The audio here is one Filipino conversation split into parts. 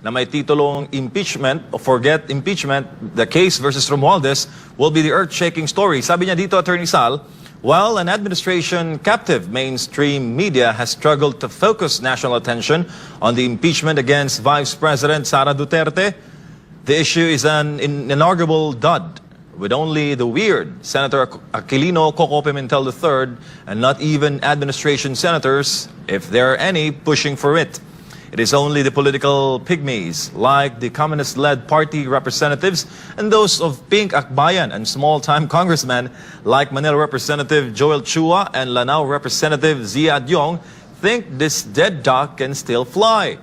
na may titulong impeachment o forget impeachment, the case versus Romualdez will be the earth-shaking story. Sabi niya dito, Attorney Sal, while an administration captive mainstream media has struggled to focus national attention on the impeachment against Vice President Sara Duterte, the issue is an inarguable dud, with only the weird Senator Aquilino Coco Pimentel III and not even administration senators, if there are any, pushing for it. It is only the political pygmies, like the communist-led party representatives and those of Pink Akbayan and small-time congressmen like Manila Representative Joel Chua and Lanao Representative Zia Adyong, think this dead duck can still fly.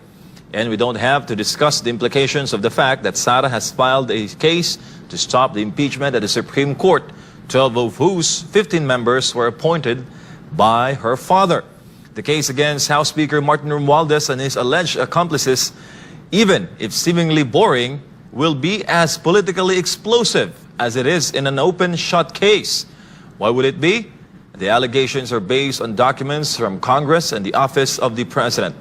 And we don't have to discuss the implications of the fact that Sara has filed a case to stop the impeachment at the Supreme Court, 12 of whose 15 members were appointed by her father. The case against House Speaker Martin Romualdez and his alleged accomplices, even if seemingly boring, will be as politically explosive as it is in an open-shut case. Why would it be? The allegations are based on documents from Congress and the Office of the President.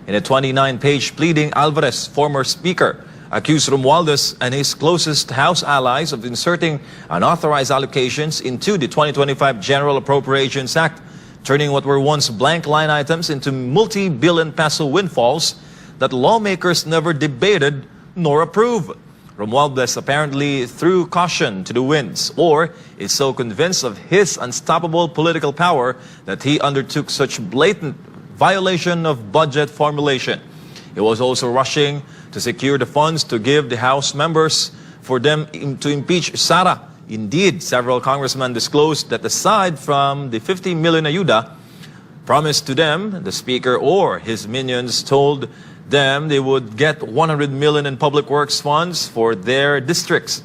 In a 29-page pleading, Alvarez, former Speaker, accused Romualdez and his closest House allies of inserting unauthorized allocations into the 2025 General Appropriations Act, turning what were once blank line items into multi-billion peso windfalls that lawmakers never debated nor approved. Romualdez apparently threw caution to the winds, or is so convinced of his unstoppable political power that he undertook such blatant violation of budget formulation. He was also rushing to secure the funds to give the House members for them to impeach Sara. Indeed, several congressmen disclosed that aside from the 50 million ayuda promised to them, the Speaker or his minions told them they would get 100 million in public works funds for their districts.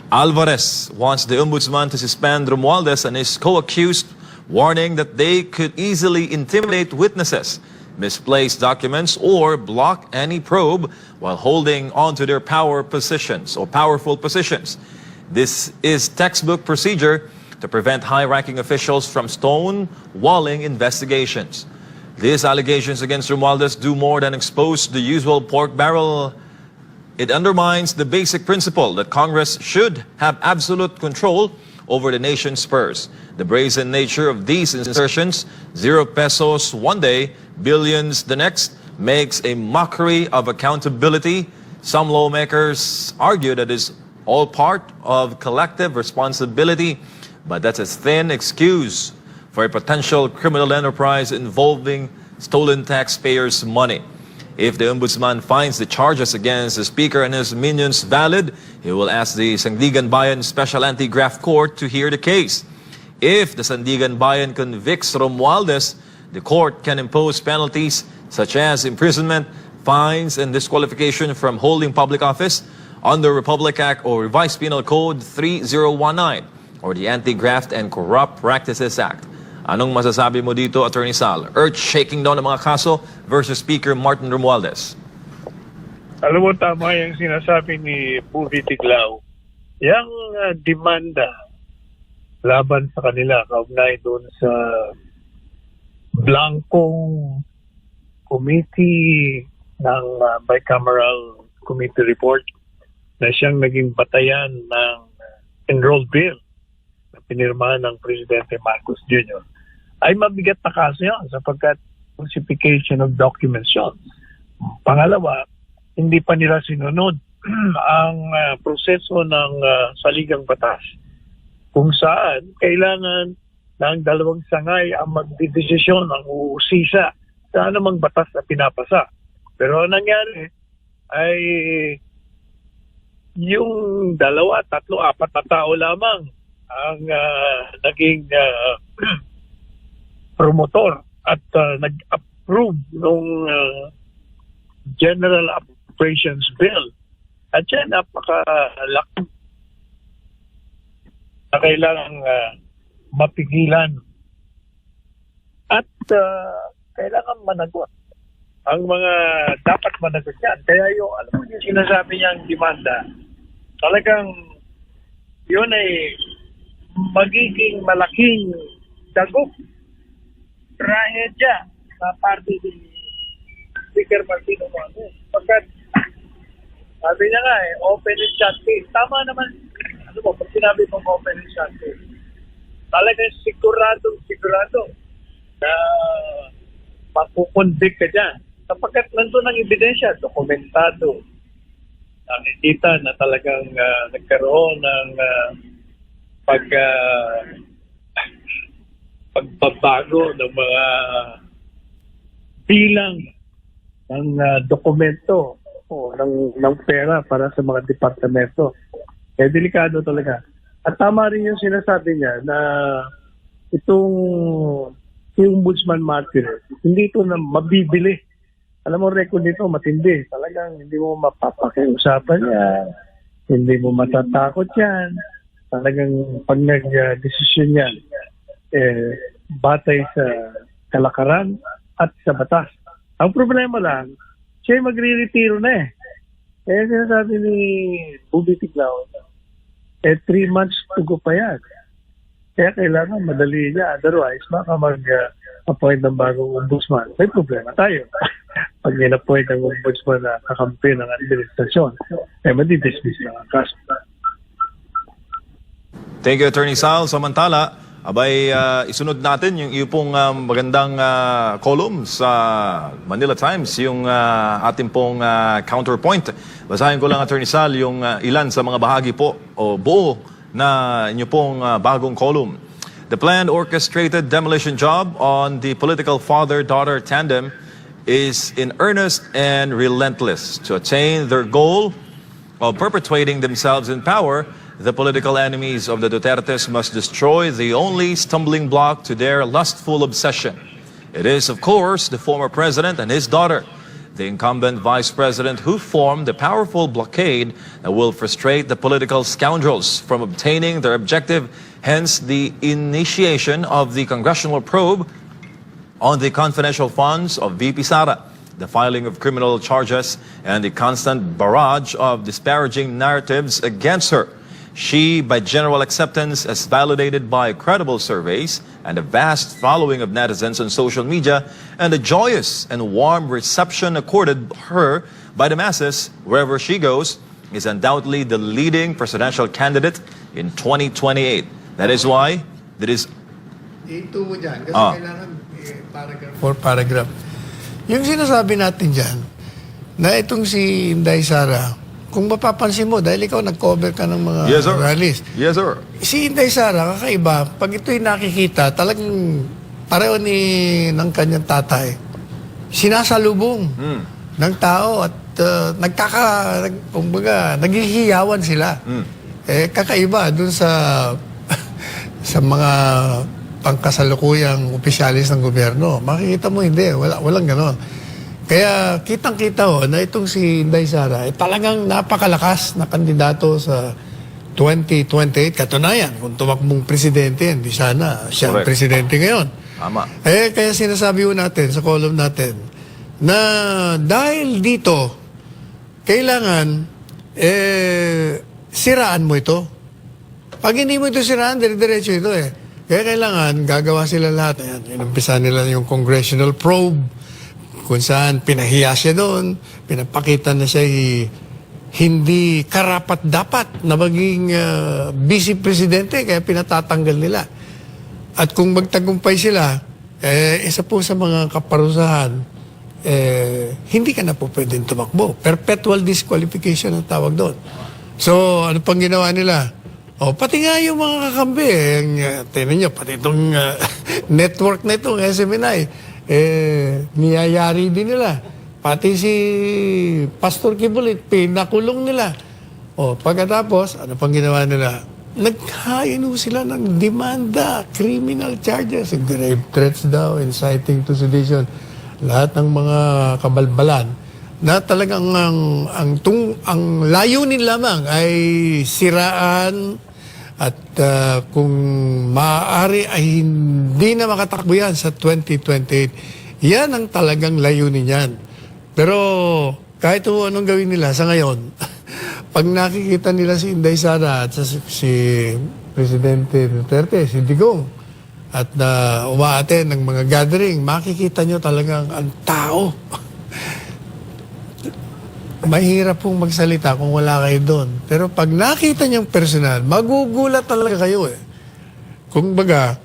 Alvarez wants the Ombudsman to suspend Romualdez and his co-accused, warning that they could easily intimidate witnesses, misplace documents, or block any probe while holding on to their powerful positions. This is textbook procedure to prevent high-ranking officials from stonewalling investigations. These allegations against Romualdez do more than expose the usual pork barrel. It undermines the basic principle that Congress should have absolute control over the nation's purse. The brazen nature of these insertions, 0 pesos one day, billions the next, makes a mockery of accountability. Some lawmakers argue that it's all part of collective responsibility, but that's a thin excuse for a potential criminal enterprise involving stolen taxpayers' money. If the Ombudsman finds the charges against the Speaker and his minions valid, he will ask the Sandigan Bayan Special Anti-Graft Court to hear the case. If the Sandigan Bayan convicts Romualdez, the court can impose penalties such as imprisonment, fines, and disqualification from holding public office under Republic Act or Revised Penal Code 3019 or the Anti-Graft and Corrupt Practices Act. Anong masasabi mo dito, Attorney Sal? Earth-shaking daw ng mga kaso versus Speaker Martin Romualdez. Alam mo, tama yung sinasabi ni Buvi Tiglao. Yang demanda laban sa kanila kaugnay doon sa blankong committee ng bicameral committee report na siyang naging batayan ng enrolled bill na pinirmahan ng Presidente Marcos Jr. ay mabigat na kaso yan sapagkat falsification of documents yun. Pangalawa, hindi pa nila sinunod ang proseso ng saligang batas kung saan kailangan ng dalawang sangay ang magdidesisyon, ang uusisa sa anumang batas na pinapasa. Pero ang nangyari ay yung 2, 3, 4 na tao lamang ang naging promotor at nag-approve ng General Appropriations Bill. At yan, napakalaki na kailangang mapigilan. At kailangan managot ang mga dapat managot yan. Kaya yung, alam mo yung sinasabi niyang demanda, talagang yun ay magiging malaking dagok trahedya sa parte ni Speaker Martin Romualdez. Pagkat Sabi niya nga open and shut case. Tama naman, ano mo, pag sinabi mong open and shut case, talagang sigurado na makukonvict ka dyan. Sapagkat nandun ang ebidensya, dokumentado, nakikita na talagang nagkaroon ng pagbabago ng mga bilang ng dokumento o ng pera para sa mga departamento. Delikado talaga. At tama rin yung sinasabi niya na itong yung Ombudsman Martires, hindi ito na mabibili. Alam mo, record nito matindi. Talagang hindi mo mapapakiusapan yan. Hindi mo matatakot yan. Talagang pag nag-desisyon yan, batay sa kalakaran at sa batas. Ang problema lang, siya magre-retiro na eh. Kaya sinasabi ni Bubi Tiglao, 3 months to go pa yan. Kaya kailangan madali niya. Otherwise, baka mag-appoint ng bagong ombudsman. May problema tayo. Pag in-appoint ng ombudsman na kakampi ng administrasyon, madidismiss na ang kaso. Thank you, Attorney Sal. Samantala, isunod natin yung iyong magandang column sa Manila Times, yung ating pong counterpoint. Basahin ko lang, Attorney Sal, yung ilan sa mga bahagi po o buo na inyo pong bagong column. The planned orchestrated demolition job on the political father-daughter tandem is in earnest and relentless. To attain their goal of perpetuating themselves in power, the political enemies of the Dutertes must destroy the only stumbling block to their lustful obsession. It is, of course, the former president and his daughter, the incumbent vice president, who formed the powerful blockade that will frustrate the political scoundrels from obtaining their objective, hence the initiation of the congressional probe on the confidential funds of VP Sara, the filing of criminal charges, and the constant barrage of disparaging narratives against her. She, by general acceptance, as validated by credible surveys and a vast following of netizens on social media, and a joyous and warm reception accorded her by the masses wherever she goes, is undoubtedly the leading presidential candidate in 2028. That is why there is... Ito mo dyan, kasi kailangan paragraph for paragraph. Yung sinasabi natin dyan, na itong si Inday Sara, kung mapapansin mo, dahil ikaw nag-cover ka ng mga Yes, sir. rallies. Yes, sir. Si Inday Sara, kakaiba, pag ito'y nakikita, talagang pareho ng kanyang tatay, sinasalubong ng tao at naghihiyawan sila. Kakaiba dun sa sa mga pangkasalukuyang opisyalis ng gobyerno. Makikita mo, hindi. Walang ganon. Kaya kitang-kita na itong si Inday Sara talagang napakalakas na kandidato sa 2028. Katunayan, kung tumakbong presidente, hindi sana siya ang Correct. presidente ngayon. Tama. Kaya sinasabi natin sa column natin na dahil dito, kailangan siraan mo ito. Pag hindi mo ito siraan, dire-diretso ito Kaya kailangan gagawa sila lahat. Ayan, inumpisa nila yung congressional probe, kung saan pinahiya siya doon, pinapakita na siya hindi karapat-dapat na maging vice presidente, kaya pinatatanggal nila. At kung magtagumpay sila, isa po sa mga kaparusahan, hindi ka na po pwedeng tumakbo. Perpetual disqualification ang tawag doon. So, ano pang ginawa nila? Pati nga yung mga kakambi, tingnan nyo, pati itong network na itong SMNI, niyayari din nila. Pati si Pastor Kibulit, pinakulong nila. Pagkatapos, ano pang ginawa nila? Naghain sila ng demanda, criminal charges, grave threats daw, inciting to sedition. Lahat ng mga kabalbalan na talagang ang layunin lamang ay siraan at kung maaari ay hindi na makatakbo yan sa 2028. Yan ang talagang layunin yan. Pero kahit anong gawin nila sa ngayon, pag nakikita nila si Inday Sara at si Presidente Duterte, si Digong, at umaaten ng mga gathering, makikita nyo talagang ang tao. mahirap pong magsalita kung wala kayo doon. Pero pag nakita niyong personal, magugulat talaga kayo eh. Kung baga,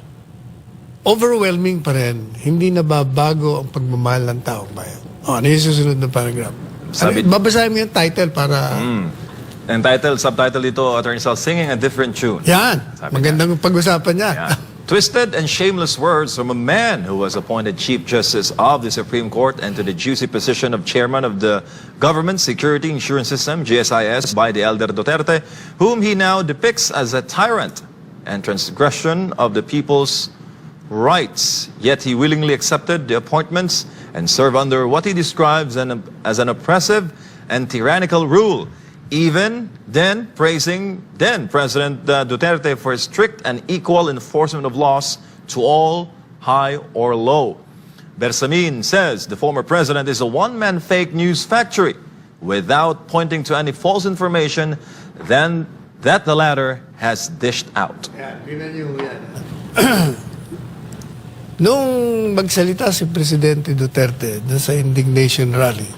overwhelming pa rin, hindi nababago ang pagmamahal ng taong bayan. Ano yung susunod na paragraph? Babasahin mo yung title para... And subtitle dito, Attorney Sal, Singing a Different Tune. Yan, Sabi magandang pag-usapan niya. Yeah. Twisted and shameless words from a man who was appointed Chief Justice of the Supreme Court and to the juicy position of Chairman of the Government Security Insurance System, GSIS, by the elder Duterte, whom he now depicts as a tyrant and transgression of the people's rights. Yet he willingly accepted the appointments and served under what he describes as an oppressive and tyrannical rule. Even then praising President Duterte for his strict and equal enforcement of laws to all, high or low. Bersamin says the former president is a one-man fake news factory without pointing to any false information then that the latter has dished out. Nung magsalita si Presidente Duterte dun sa indignation rally,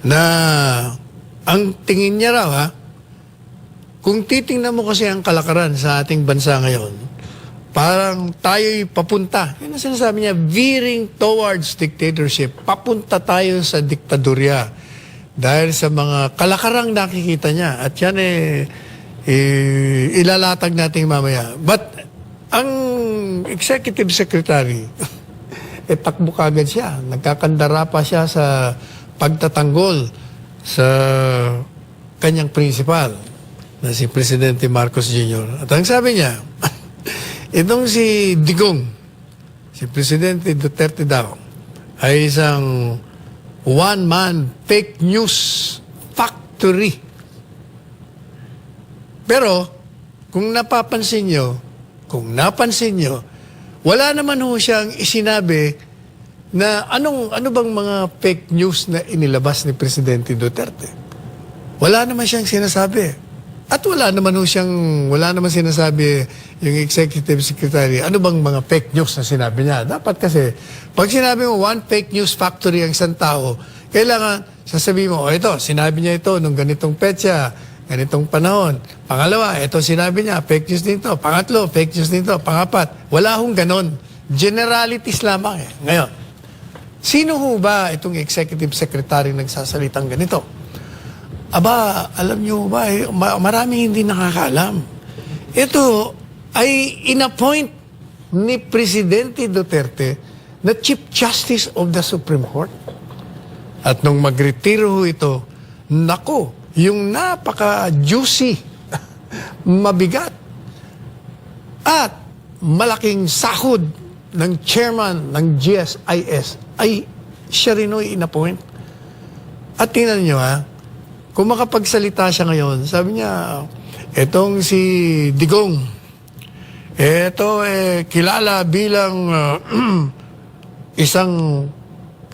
na ang tingin niya raw, kung titingnan mo kasi ang kalakaran sa ating bansa ngayon, parang tayo'y papunta. Yan ang sinasabi niya, veering towards dictatorship. Papunta tayo sa diktadorya. Dahil sa mga kalakarang nakikita niya. At yan ilalatag natin mamaya. But ang executive secretary, takbo kagad siya. Nagkakandara pa siya sa pagtatanggol sa kanyang principal na si Presidente Marcos Jr. At ang sabi niya, itong si Digong, si Presidente Duterte daw, ay isang one-man fake news factory. Pero, kung napansin nyo, wala naman ho siyang isinabi na ano bang mga fake news na inilabas ni Presidente Duterte. Wala naman siyang sinasabi. At wala naman sinasabi yung executive secretary, ano bang mga fake news na sinabi niya. Dapat kasi, pag sinabi mo one fake news factory ang isang tao, kailangan sasabihin mo, ito, sinabi niya ito nung ganitong petsa, ganitong panahon. Pangalawa, ito sinabi niya, fake news dito. Pangatlo, fake news dito. Pangapat, wala hong ganon. Generalities lamang eh. Ngayon, sino ho ba itong executive secretary nagsasalitang ganito? Aba, alam niyo ba, maraming hindi nakakaalam. Ito ay inappoint ni Presidente Duterte na Chief Justice of the Supreme Court. At nung magretiro ho ito, nako, yung napaka-juicy, mabigat, at malaking sahod ng chairman ng GSIS ay siya rin ay inappoint. At tingnan nyo kung makapagsalita siya ngayon, sabi niya, etong si Digong, ito kilala bilang isang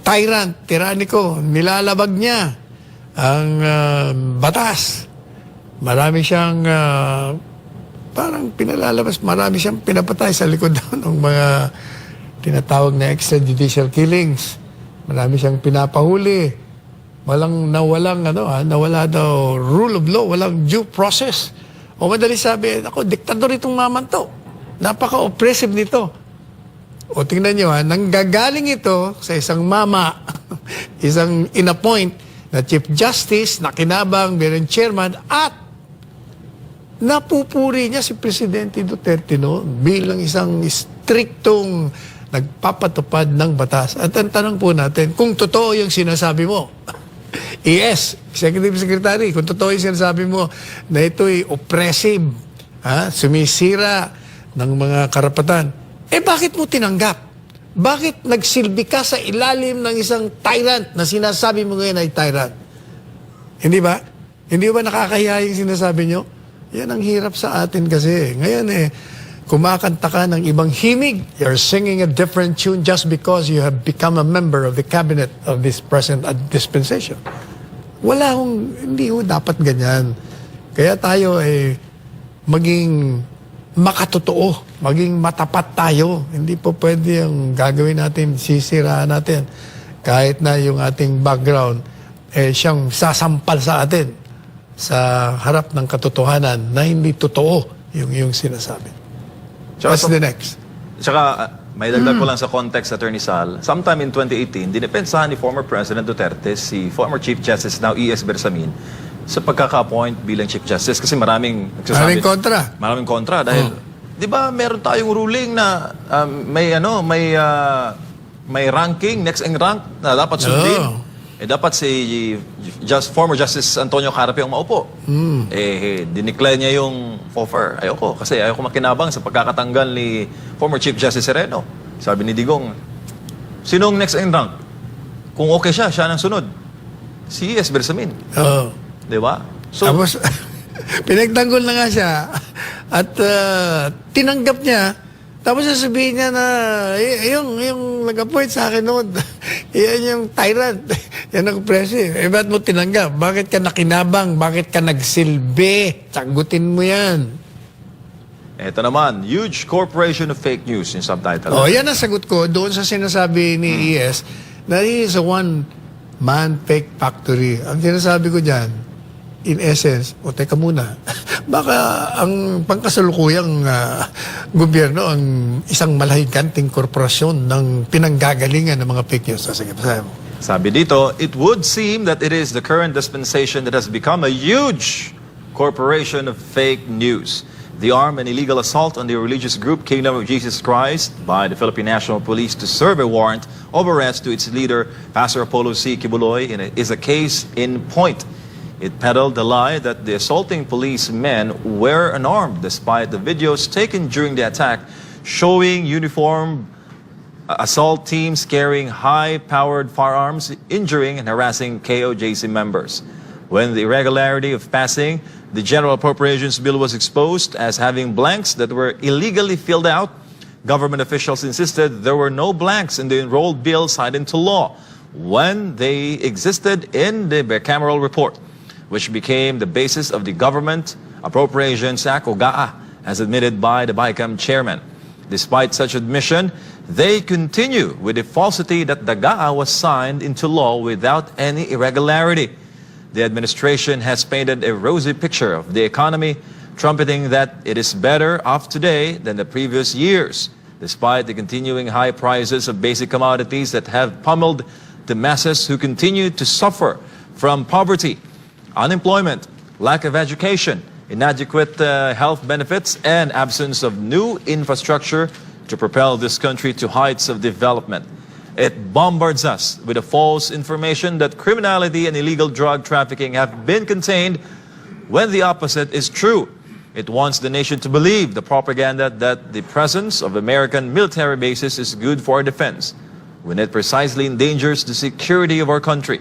tyrant, tiraniko, nilalabag niya ang batas. Marami siyang parang pinalalabas, marami siyang pinapatay sa likod ng mga tinatawag na extrajudicial killings. Marami siyang pinapahuli. Nawala daw rule of law, walang due process. O madali sabi, ako, diktador itong maman to. Napaka-oppressive nito. O tingnan nyo nanggagaling ito sa isang mama, isang inappoint na Chief Justice, na kinabang, meron chairman, at napupuri niya si Presidente Duterte bilang isang striktong nagpapatupad ng batas. At ang tanong po natin, kung totoo yung sinasabi mo, yes, Executive Secretary, kung totoo yung sinasabi mo na ito'y oppressive, sumisira ng mga karapatan, bakit mo tinanggap? Bakit nagsilbi ka sa ilalim ng isang tyrant na sinasabi mo ngayon ay tyrant? Hindi ba? Hindi ba nakakahiya yung sinasabi nyo? Yan ang hirap sa atin kasi. Ngayon kumakanta ka ng ibang himig. You're singing a different tune just because you have become a member of the cabinet of this present dispensation. Hindi dapat ganyan. Kaya tayo maging makatotoo, maging matapat tayo. Hindi po pwede yung gagawin natin, sisiraan natin. Kahit na yung ating background siyang sasampal sa atin sa harap ng katotohanan na hindi totoo yung sinasabi. What's the next? Tsaka, may dagdag ko lang sa context, Attorney Sal. Sometime in 2018, dinepensahan ni former President Duterte si former Chief Justice, now E.S. Bersamin, sa pagkaka-appoint bilang Chief Justice kasi maraming nagsasabi. Maraming kontra. Maraming kontra dahil, di ba, meron tayong ruling na may ranking, next in rank na dapat sundin. Oo. Dapat si former Justice Antonio Carpio ang maupo. Dineclare niya yung offer. Ayoko makinabang sa pagkakatanggal ni former Chief Justice Sereno. Sabi ni Digong, sinong next in rank? Kung okay siya nang sunod. Si E.S. Bersamin. Oo. Di ba? So, Tapos, pinagtanggol na nga siya at tinanggap niya. Tapos sasabihin niya na, yung nag-appoint sa akin noon, yan yung tyrant, yan ang presi. Ba't mo tinanggap? Bakit ka nakinabang? Bakit ka nagsilbi? Sagutin mo yan. eto naman, huge corporation of fake news yung subtitle. Yan ang sagot ko doon sa sinasabi ni ES na he is a one-man fake factory. Ang sinasabi ko dyan, in essence, teka muna, baka ang pangkasalukuyang gobyerno ang isang malahiganting korporasyon ng pinanggagalingan ng mga fake news. Sige, basahin mo. Sabi dito, it would seem that it is the current dispensation that has become a huge corporation of fake news. The armed and illegal assault on the religious group Kingdom of Jesus Christ by the Philippine National Police to serve a warrant of arrest to its leader, Pastor Apollo C. Kibuloy, is a case in point. It peddled the lie that the assaulting policemen were unarmed despite the videos taken during the attack showing uniformed assault teams carrying high-powered firearms, injuring and harassing KOJC members. When the irregularity of passing the General Appropriations Bill was exposed as having blanks that were illegally filled out, government officials insisted there were no blanks in the enrolled bill signed into law when they existed in the bicameral report, which became the basis of the Government Appropriations Act, o GAA, as admitted by the BICAM chairman. Despite such admission, they continue with the falsity that the GAA was signed into law without any irregularity. The administration has painted a rosy picture of the economy, trumpeting that it is better off today than the previous years, despite the continuing high prices of basic commodities that have pummeled the masses who continue to suffer from poverty, unemployment, lack of education, inadequate health benefits, and absence of new infrastructure to propel this country to heights of development. It bombards us with a false information that criminality and illegal drug trafficking have been contained when the opposite is true. It wants the nation to believe the propaganda that the presence of American military bases is good for our defense, when it precisely endangers the security of our country.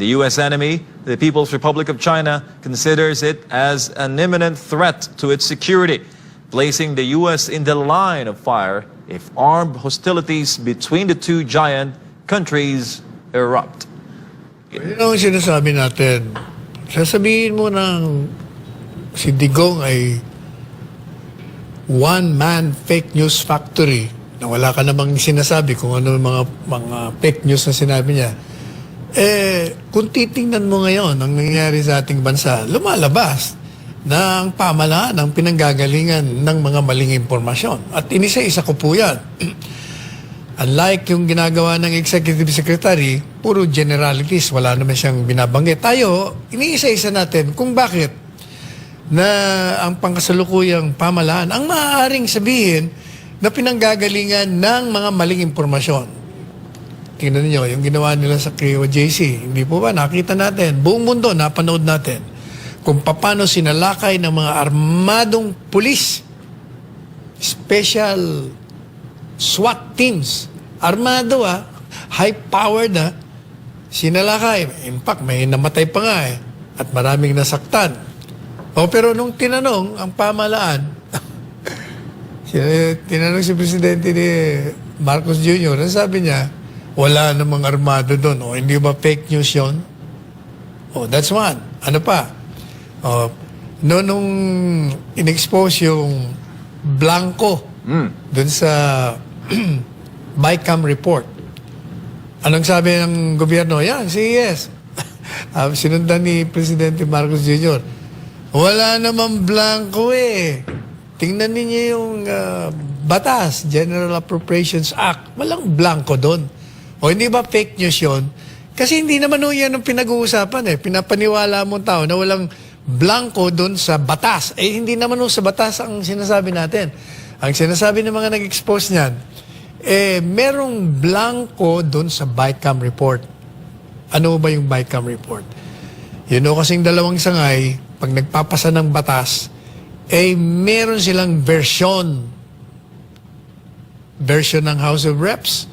The U.S. enemy, the People's Republic of China, considers it as an imminent threat to its security, placing the U.S. in the line of fire if armed hostilities between the two giant countries erupt. Yun ang sinasabi natin. Sasabihin mo ng si Digong ay one-man fake news factory na wala ka namang sinasabi kung ano mga fake news na sinabi niya. Kung titingnan mo ngayon ang nangyayari sa ating bansa, lumalabas na ang pamahalaan ang pinanggagalingan ng mga maling impormasyon. At inisa-isa ko po yan. Unlike yung ginagawa ng Executive Secretary, puro generalities, wala naman siyang binabanggit. Tayo, iniisa-isa natin kung bakit na ang pangkasalukuyang pamahalaan ang maaaring sabihin na pinanggagalingan ng mga maling impormasyon. Tingnan niyo yung ginawa nila sa KOJC. Hindi po ba? Nakita natin. Buong mundo, napanood natin. Kung paano sinalakay ng mga armadong pulis, special SWAT teams, armado high-powered sinalakay. In fact, may namatay pa nga at maraming nasaktan. Pero nung tinanong ang pamahalaan, tinanong si Presidente ni Marcos Jr., ang sabi niya, wala namang armado doon. Hindi ba fake news yun? That's one. Ano pa? Nung in-expose yung Blanco doon sa BICAM report, anong sabi ng gobyerno? Yan, si ES. Sinundan ni Presidente Marcos Jr. Wala namang blanco eh. Tingnan ninyo yung batas, General Appropriations Act. Walang blanco doon. O hindi ba fake news yun? Kasi hindi naman yan ang pinag-uusapan eh. Pinapaniwala mo tao na walang blanco doon sa batas. Eh hindi naman sa batas ang sinasabi natin. Ang sinasabi ng mga nag-expose niyan, merong blanco doon sa BICAM report. Ano ba yung BICAM report? Yun kasing dalawang sangay, pag nagpapasa ng batas, meron silang version. Version ng House of Reps,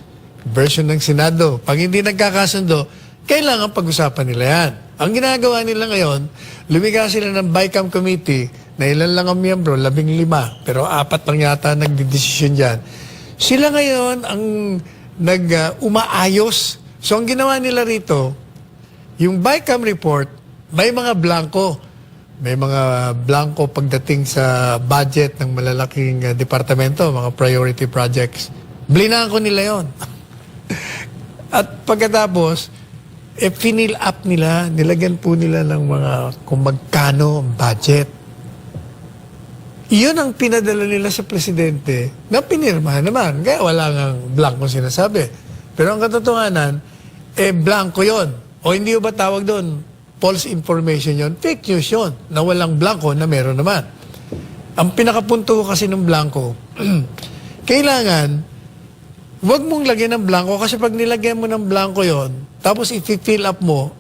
version ng Senado. Pag hindi nagkakasundo, kailangan pag-usapan nila yan. Ang ginagawa nila ngayon, lumiga sila ng BICAM committee na ilan lang ang miyembro, 15, pero 4 lang yata nagdidesisyon dyan. Sila ngayon ang umaayos. So ang ginawa nila rito, yung BICAM report, may mga blanco. May mga blanco pagdating sa budget ng malalaking departamento, mga priority projects. Blinangko nila yon. At pagkatapos, finill up nila, nilagyan po nila ng mga kung magkano ang budget. Iyon ang pinadala nila sa presidente na pinirma naman. Kaya wala ngang blanco sinasabi. Pero ang katotohanan, blanco yon. O hindi ba tawag doon? False information yon, fake news yon, na walang blanco na meron naman. Ang pinakapunto kasi ng blanco, kailangan, wag mong lagyan ng blanco kasi pag nilagyan mo ng blanco yon, tapos i-fill up mo,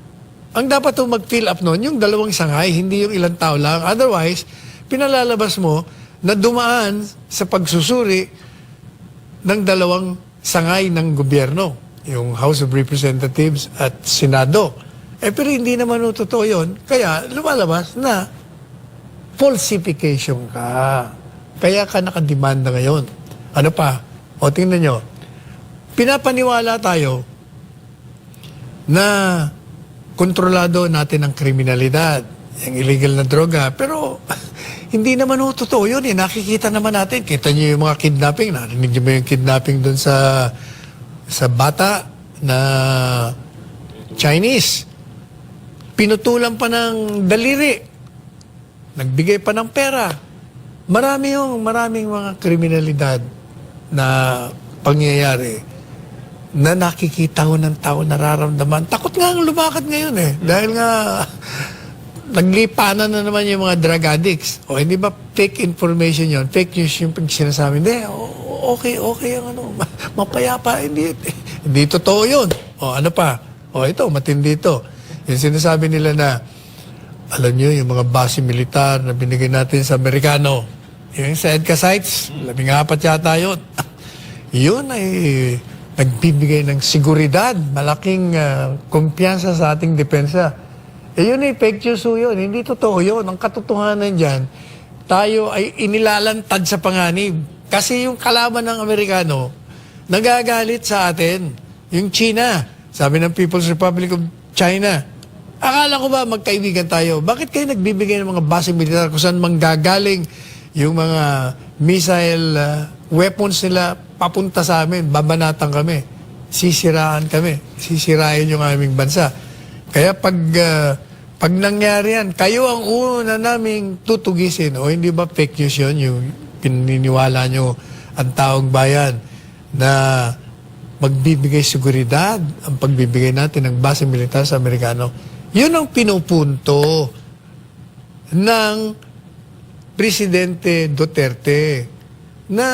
ang dapat mo mag-fill up nun, yung dalawang sangay, hindi yung ilang tao lang. Otherwise, pinalalabas mo na dumaan sa pagsusuri ng dalawang sangay ng gobyerno, yung House of Representatives at Senado. Pero hindi naman totoo yun. Kaya lumalabas na falsification ka. Kaya ka nakademanda ngayon. Ano pa? O tingnan nyo. Pinapaniwala tayo na kontrolado natin ang kriminalidad, yung illegal na droga. Pero hindi naman totoo yun. Nakikita naman natin. Kita nyo yung mga kidnapping. Narinig nyo ba yung kidnapping doon sa bata na Chinese? Pinutulan pa ng daliri. Nagbigay pa ng pera. Maraming mga kriminalidad na pangyayari na nakikita ko ng tao, nararamdaman. Takot nga ang lumakad ngayon eh. Dahil nga naglipanan na naman yung mga drug addicts. O hindi ba fake information yon, fake news yung sinasabi. Hindi, okay ang mapayapa. Hindi totoo yun. O ano pa? O ito, matindi ito. Yung sinasabi nila na, alam nyo, yung mga base militar na binigay natin sa Amerikano, yung sa EDCA sites, 14 yata yun. Yun ay nagbibigay ng seguridad, malaking kumpiyansa sa ating depensa. Yun ay fake news yun, hindi totoo yun. Ang katotohanan dyan, tayo ay inilalantad sa panganib. Kasi yung kalaban ng Amerikano, nagagalit sa atin. Yung China, sabi ng People's Republic of China, akala ko ba magkaibigan tayo? Bakit kayo nagbibigay ng mga base militar kung saan manggagaling yung mga missile weapons nila papunta sa amin? Babanatan kami. Sisiraan kami. Sisirain yung aming bansa. Kaya pag nangyari yan, kayo ang una naming tutugisin. O hindi ba fake news yun? Yung pininiwala nyo ang taong bayan na magbibigay seguridad ang pagbibigay natin ng base militar sa Amerikano. Yun ang pinupunto ng Presidente Duterte na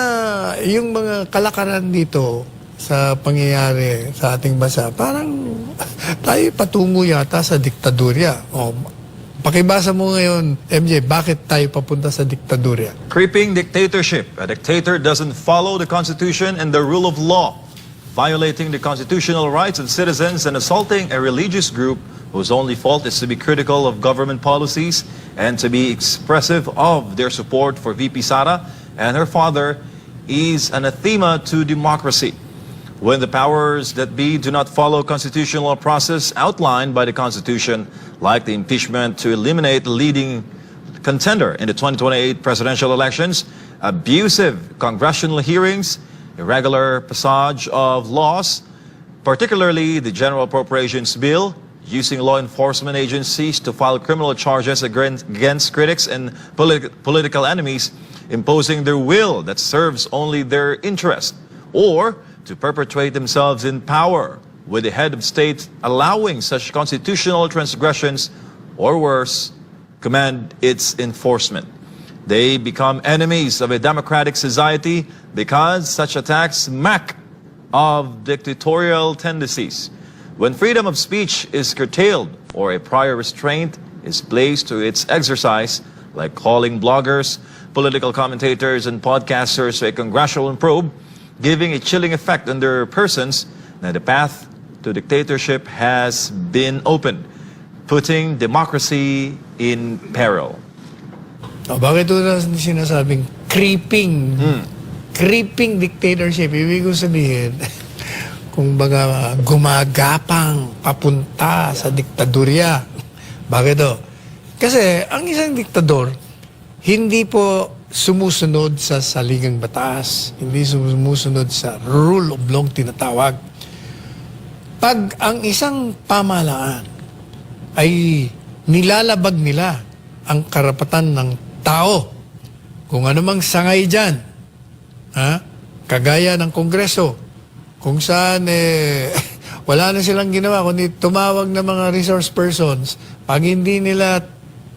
yung mga kalakaran dito sa pangyayari sa ating bansa, parang tayo patungo yata sa diktadurya. O, pakibasa mo ngayon, MJ, bakit tayo papunta sa diktadurya? Creeping dictatorship. A dictator doesn't follow the Constitution and the rule of law, violating the constitutional rights of citizens and assaulting a religious group whose only fault is to be critical of government policies and to be expressive of their support for VP Sara and her father is anathema to democracy. When the powers that be do not follow constitutional process outlined by the Constitution, like the impeachment to eliminate the leading contender in the 2028 presidential elections, abusive congressional hearings, irregular passage of laws, particularly the General Appropriations Bill, using law enforcement agencies to file criminal charges against critics and political enemies, imposing their will that serves only their interest, or to perpetuate themselves in power, with the head of state allowing such constitutional transgressions, or worse, command its enforcement. They become enemies of a democratic society because such attacks smack of dictatorial tendencies. When freedom of speech is curtailed or a prior restraint is placed to its exercise, like calling bloggers, political commentators, and podcasters to a congressional probe, giving a chilling effect on their persons, na the path to dictatorship has been opened, putting democracy in peril. Bakit ito na sinasabing creeping? Creeping dictatorship. Ibig ko sabihin, kung baga gumagapang papunta sa diktadurya. Bakit ito? Kasi ang isang diktador, hindi po sumusunod sa saligang batas, hindi sumusunod sa rule of law tinatawag. Pag ang isang pamahalaan ay nilalabag nila ang karapatan ng tao, kung ano mang sangay dyan, kagaya ng Kongreso, kung saan wala na silang ginawa, kundi tumawag ng mga resource persons, pag hindi nila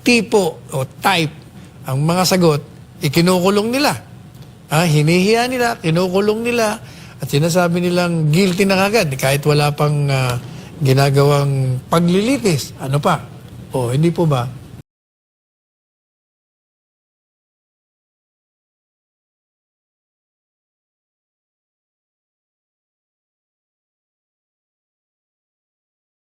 tipo o type ang mga sagot, ikinukulong nila. Hinihiya nila, kinukulong nila, at sinasabi nilang guilty na kagad, kahit wala pang ginagawang paglilitis. Ano pa? Hindi po ba?